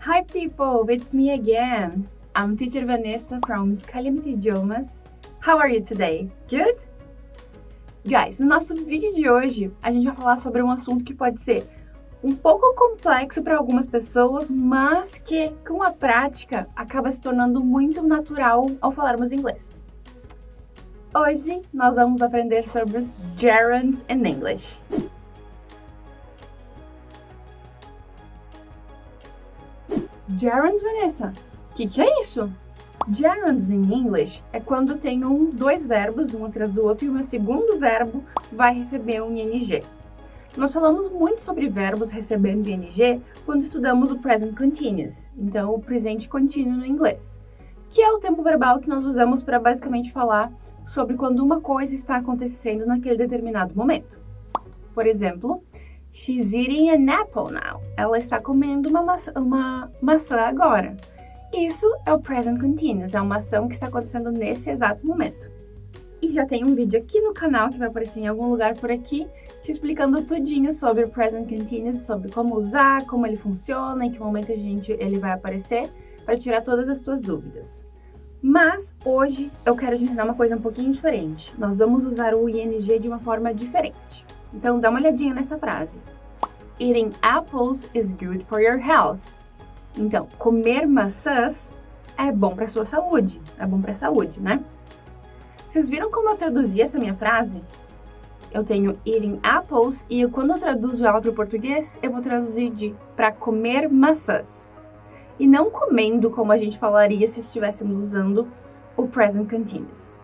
Hi people, it's me again. I'm teacher Vanessa from Escalimity Idiomas. How are you today? Good? Guys, no nosso vídeo de hoje, a gente vai falar sobre um assunto que pode ser um pouco complexo para algumas pessoas, mas que, com a prática, acaba se tornando muito natural ao falarmos inglês. Hoje, nós vamos aprender sobre os gerunds in English. Gerunds, Vanessa? O que é isso? Gerunds in English é quando tem dois verbos, um atrás do outro, e o segundo verbo vai receber um ing. Nós falamos muito sobre verbos recebendo ing quando estudamos o present continuous, então o presente contínuo no inglês, que é o tempo verbal que nós usamos para basicamente falar sobre quando uma coisa está acontecendo naquele determinado momento. Por exemplo, she's eating an apple now. Ela está comendo uma maçã agora. Isso é o present continuous, é uma ação que está acontecendo nesse exato momento. E já tem um vídeo aqui no canal, que vai aparecer em algum lugar por aqui, te explicando tudinho sobre o present continuous, sobre como usar, como ele funciona, em que momento ele vai aparecer, para tirar todas as tuas dúvidas. Mas hoje eu quero te ensinar uma coisa um pouquinho diferente. Nós vamos usar o ing de uma forma diferente. Então dá uma olhadinha nessa frase. Eating apples is good for your health. Então, comer maçãs é bom para sua saúde. É bom para a saúde, né? Vocês viram como eu traduzi essa minha frase? Eu tenho eating apples e quando eu traduzo ela para o português, eu vou traduzir de para comer maçãs. E não comendo como a gente falaria se estivéssemos usando o present continuous.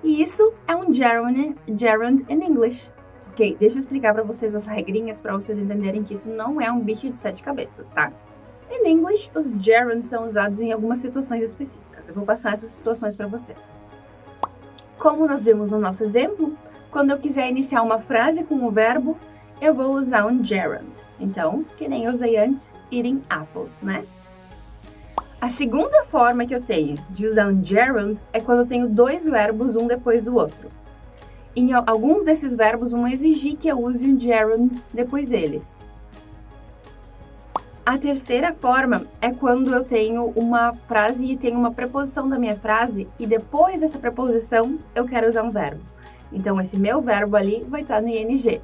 E isso é um gerund in English. Ok, deixa eu explicar para vocês as regrinhas para vocês entenderem que isso não é um bicho de 7 cabeças, tá? In English, os gerunds são usados em algumas situações específicas. Eu vou passar essas situações para vocês. Como nós vimos no nosso exemplo, quando eu quiser iniciar uma frase com o verbo, eu vou usar um gerund. Então, que nem eu usei antes, eating apples, né? A segunda forma que eu tenho de usar um gerund é quando eu tenho dois verbos, um depois do outro. Em alguns desses verbos vão exigir que eu use um gerund depois deles. A terceira forma é quando eu tenho uma frase e tenho uma preposição da minha frase e depois dessa preposição eu quero usar um verbo. Então esse meu verbo ali vai estar no ing.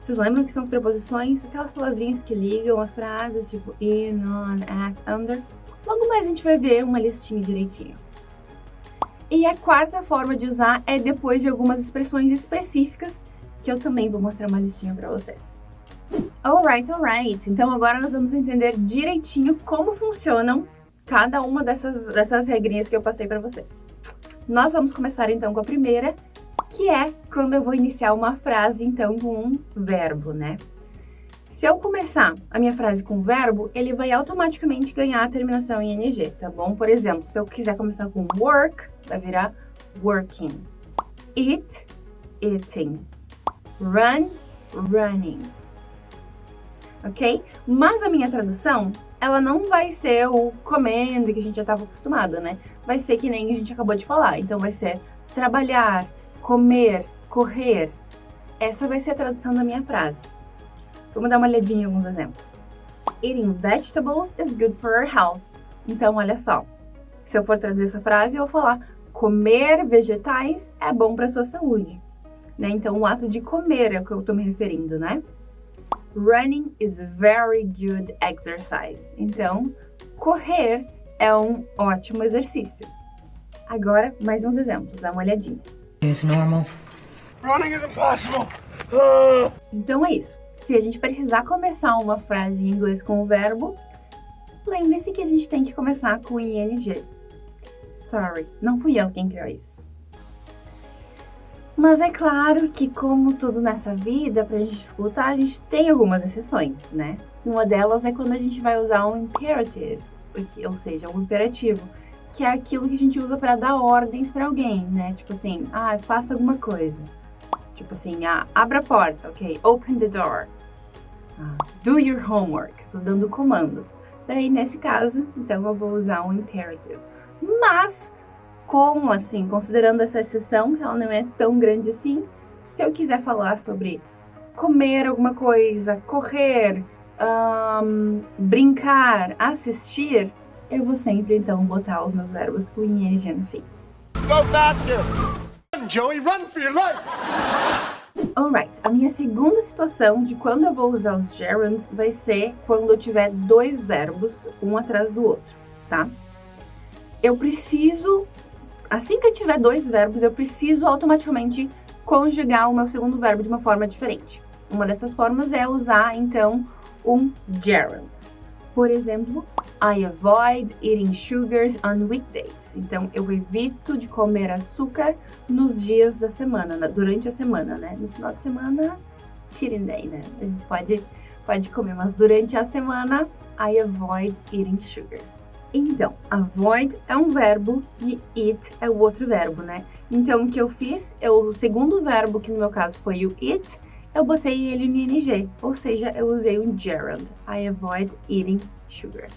Vocês lembram que são as preposições? Aquelas palavrinhas que ligam as frases, tipo in, on, at, under. Logo mais a gente vai ver uma listinha direitinho. E a quarta forma de usar é depois de algumas expressões específicas, que eu também vou mostrar uma listinha para vocês. Alright. Então agora nós vamos entender direitinho como funcionam cada uma dessas regrinhas que eu passei para vocês. Nós vamos começar então com a primeira, que é quando eu vou iniciar uma frase então com um verbo, né? Se eu começar a minha frase com verbo, ele vai automaticamente ganhar a terminação em ing, tá bom? Por exemplo, se eu quiser começar com work, vai virar working. Eat, eating. Run, running. Ok? Mas a minha tradução, ela não vai ser o comendo que a gente já estava acostumado, né? Vai ser que nem a gente acabou de falar. Então vai ser trabalhar, comer, correr. Essa vai ser a tradução da minha frase. Vamos dar uma olhadinha em alguns exemplos. Eating vegetables is good for your health. Então, olha só. Se eu for traduzir essa frase, eu vou falar comer vegetais é bom para sua saúde. Né? Então, o ato de comer é o que eu estou me referindo, né? Running is very good exercise. Então, correr é um ótimo exercício. Agora, mais uns exemplos. Dá uma olhadinha. It's normal. Running is impossible. Então, é isso. Se a gente precisar começar uma frase em inglês com o verbo, lembre-se que a gente tem que começar com ing. Sorry, não fui eu quem criou isso. Mas é claro que, como tudo nessa vida, pra gente dificultar, a gente tem algumas exceções, né? Uma delas é quando a gente vai usar um imperative, ou seja, um imperativo, que é aquilo que a gente usa para dar ordens para alguém, né? Tipo assim, faça alguma coisa. Tipo assim, abra a porta, ok? Open the door. Do your homework. Tô dando comandos. Daí, nesse caso, então eu vou usar um imperative. Mas, considerando essa exceção, que ela não é tão grande assim, se eu quiser falar sobre comer alguma coisa, correr, brincar, assistir, eu vou sempre, então, botar os meus verbos com ing no fim. Go faster! Run, Joey, run for your life! Alright, a minha segunda situação de quando eu vou usar os gerunds vai ser quando eu tiver dois verbos, um atrás do outro, tá? Eu preciso, assim que eu tiver dois verbos, eu preciso automaticamente conjugar o meu segundo verbo de uma forma diferente. Uma dessas formas é usar, então, um gerund. Por exemplo, I avoid eating sugars on weekdays. Então, eu evito de comer açúcar nos dias da semana, durante a semana, né? No final de semana, cheating day, né? A gente pode comer, mas durante a semana, I avoid eating sugar. Então, avoid é um verbo e eat é o outro verbo, né? Então, o que eu fiz, o segundo verbo, que no meu caso foi o eat, eu botei ele no ing, ou seja, eu usei um gerund. I avoid eating sugar.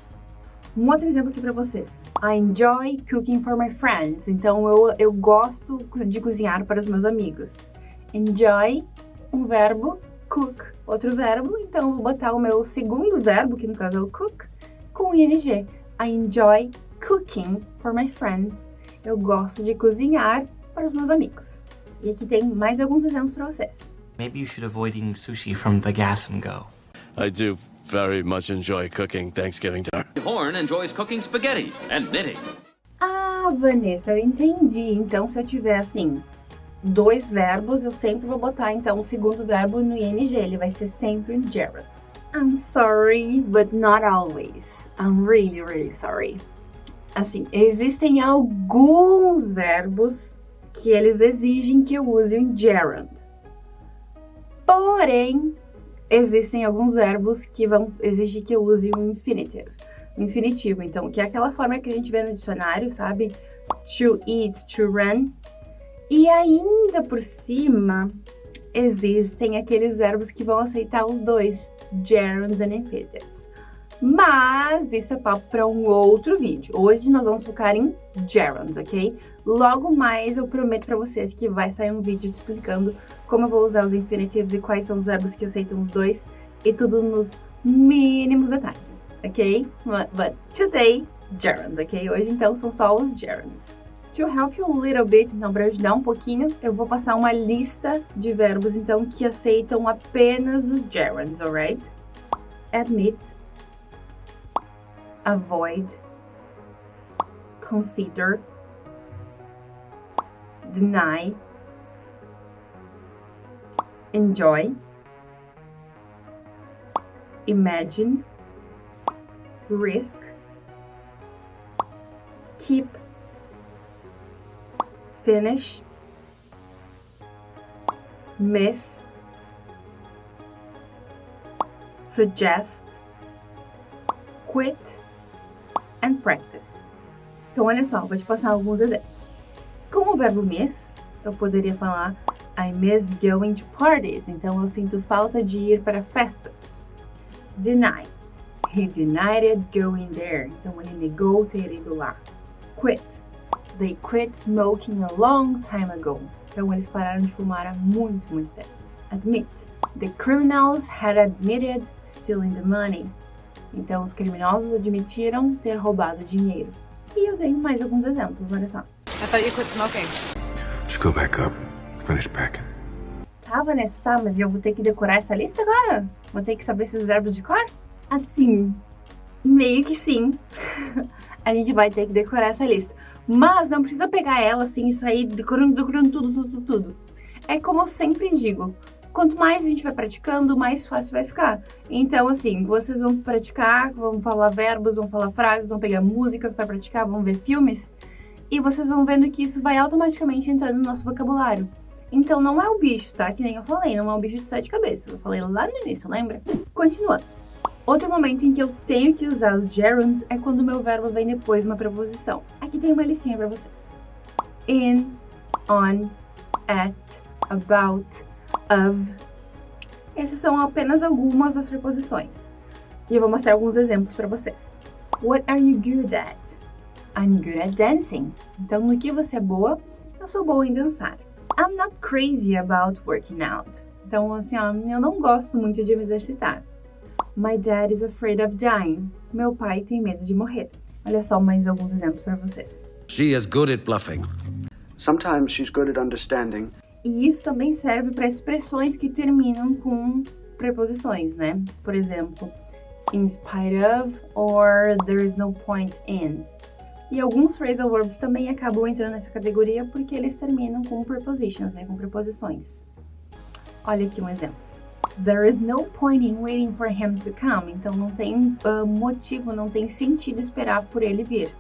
Um outro exemplo aqui para vocês. I enjoy cooking for my friends. Então, eu gosto de cozinhar para os meus amigos. Enjoy, um verbo, cook, outro verbo. Então, eu vou botar o meu segundo verbo, que no caso é o cook, com ing. I enjoy cooking for my friends. Eu gosto de cozinhar para os meus amigos. E aqui tem mais alguns exemplos para vocês. Maybe you should avoid eating sushi from the gas and go. I do very much enjoy cooking Thanksgiving dinner. Horn enjoys cooking spaghetti and knitting. Ah, Vanessa, eu entendi. Então, se eu tiver, assim, dois verbos, eu sempre vou botar, então, o segundo verbo no ing. Ele vai ser sempre um gerund. I'm sorry, but not always. I'm really, really sorry. Assim, existem alguns verbos que eles exigem que eu use um gerund. Porém, existem alguns verbos que vão exigir que eu use um infinitivo. Então, que é aquela forma que a gente vê no dicionário, sabe? To eat, to run. E ainda por cima, existem aqueles verbos que vão aceitar os dois, gerunds and infinitives. Mas isso é papo para um outro vídeo. Hoje nós vamos focar em gerunds, ok? Logo mais eu prometo para vocês que vai sair um vídeo explicando como eu vou usar os infinitivos e quais são os verbos que aceitam os dois e tudo nos mínimos detalhes, ok? But today, gerunds, ok? Hoje então são só os gerunds. To help you a little bit, então para ajudar um pouquinho, eu vou passar uma lista de verbos então que aceitam apenas os gerunds, alright? Admit, avoid, consider, deny, enjoy, imagine, risk, keep, finish, miss, suggest, quit, and practice. Então, olha só, vou te passar alguns exemplos. Com o verbo miss, eu poderia falar I miss going to parties. Então, eu sinto falta de ir para festas. Deny. He denied going there. Então, ele negou ter ido lá. Quit. They quit smoking a long time ago. Então, eles pararam de fumar há muito, muito tempo. Admit. The criminals had admitted stealing the money. Então, os criminosos admitiram ter roubado dinheiro. E eu tenho mais alguns exemplos, olha só. I thought you quit smoking. Just go back up. Finish packing. Tá, Vanessa, tá, mas eu vou ter que decorar essa lista agora? Vou ter que saber esses verbos de cor? Assim, meio que sim. A gente vai ter que decorar essa lista. Mas não precisa pegar ela assim e sair decorando tudo. É como eu sempre digo. Quanto mais a gente vai praticando, mais fácil vai ficar. Então, assim, vocês vão praticar, vão falar verbos, vão falar frases, vão pegar músicas para praticar, vão ver filmes. E vocês vão vendo que isso vai automaticamente entrando no nosso vocabulário. Então, não é o bicho, tá? Que nem eu falei, não é um bicho de 7 cabeças. Eu falei lá no início, lembra? Continuando. Outro momento em que eu tenho que usar os gerunds é quando o meu verbo vem depois de uma preposição. Aqui tem uma listinha para vocês. In, on, at, about, of. Essas são apenas algumas das preposições. E eu vou mostrar alguns exemplos para vocês. What are you good at? I'm good at dancing. Então, no que você é boa? Eu sou boa em dançar. I'm not crazy about working out. Então, assim, ó, eu não gosto muito de me exercitar. My dad is afraid of dying. Meu pai tem medo de morrer. Olha só mais alguns exemplos para vocês. She is good at bluffing. Sometimes she's good at understanding. E isso também serve para expressões que terminam com preposições, né? Por exemplo, in spite of or there is no point in. E alguns phrasal verbs também acabam entrando nessa categoria porque eles terminam com prepositions, né? Com preposições. Olha aqui um exemplo. There is no point in waiting for him to come. Então não tem motivo, não tem sentido esperar por ele vir.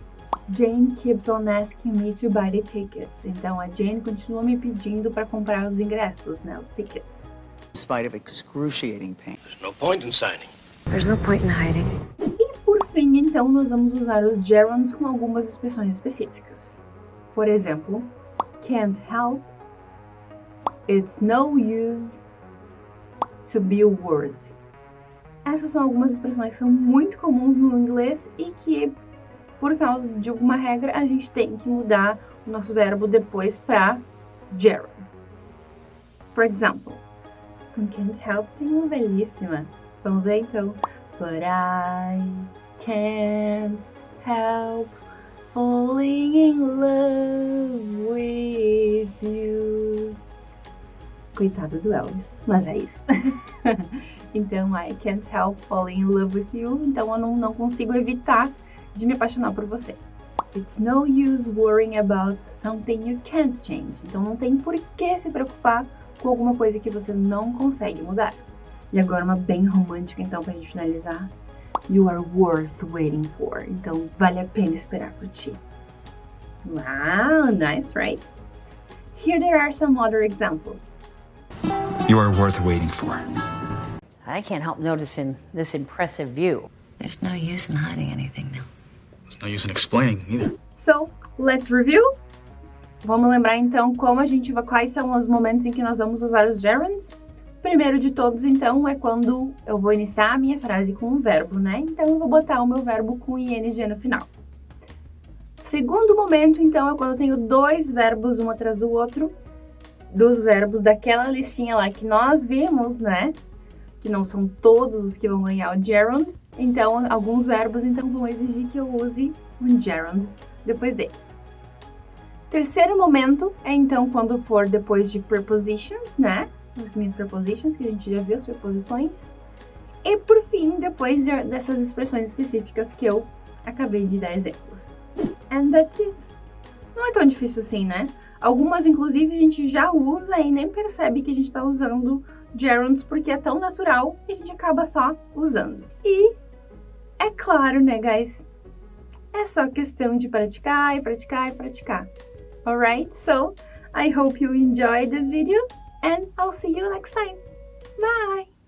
Jane keeps on asking me to buy the tickets. Então a Jane continua me pedindo para comprar os ingressos, né? Os tickets. In spite of excruciating pain. There's no point in signing. There's no point in hiding. E por fim, então, nós vamos usar os gerunds com algumas expressões específicas. Por exemplo, can't help, it's no use, to be worth. Essas são algumas expressões que são muito comuns no inglês e que, por causa de alguma regra, a gente tem que mudar o nosso verbo depois para gerund. For example, com can't help tem uma belíssima. Vamos ver então. But I can't help falling in love with you. Coitado do Elvis, mas é isso. Então, I can't help falling in love with you. Então, eu não consigo evitar de me apaixonar por você. It's no use worrying about something you can't change. Então, não tem por que se preocupar com alguma coisa que você não consegue mudar. E agora uma bem romântica, então, pra gente finalizar. You are worth waiting for. Então, vale a pena esperar por ti. Wow, nice, right? Here there are some other examples. You are worth waiting for. I can't help noticing this impressive view. There's no use in hiding anything now. There's no use in explaining either. So, let's review. Vamos lembrar então quais são os momentos em que nós vamos usar os gerunds. Primeiro de todos, então, é quando eu vou iniciar a minha frase com um verbo, né? Então, eu vou botar o meu verbo com ing no final. Segundo momento, então, é quando eu tenho dois verbos um atrás do outro, dos verbos daquela listinha lá que nós vimos, né? Que não são todos os que vão ganhar o gerund. Então, alguns verbos, então, vão exigir que eu use um gerund depois deles. Terceiro momento é, então, quando for depois de prepositions, né? As minhas prepositions, que a gente já viu, as preposições. E, por fim, depois dessas expressões específicas que eu acabei de dar exemplos. And that's it. Não é tão difícil assim, né? Algumas, inclusive, a gente já usa e nem percebe que a gente está usando gerunds porque é tão natural e a gente acaba só usando. E, é claro, né, guys? É só questão de praticar e praticar e praticar. Alright? So, I hope you enjoyed this video and I'll see you next time. Bye!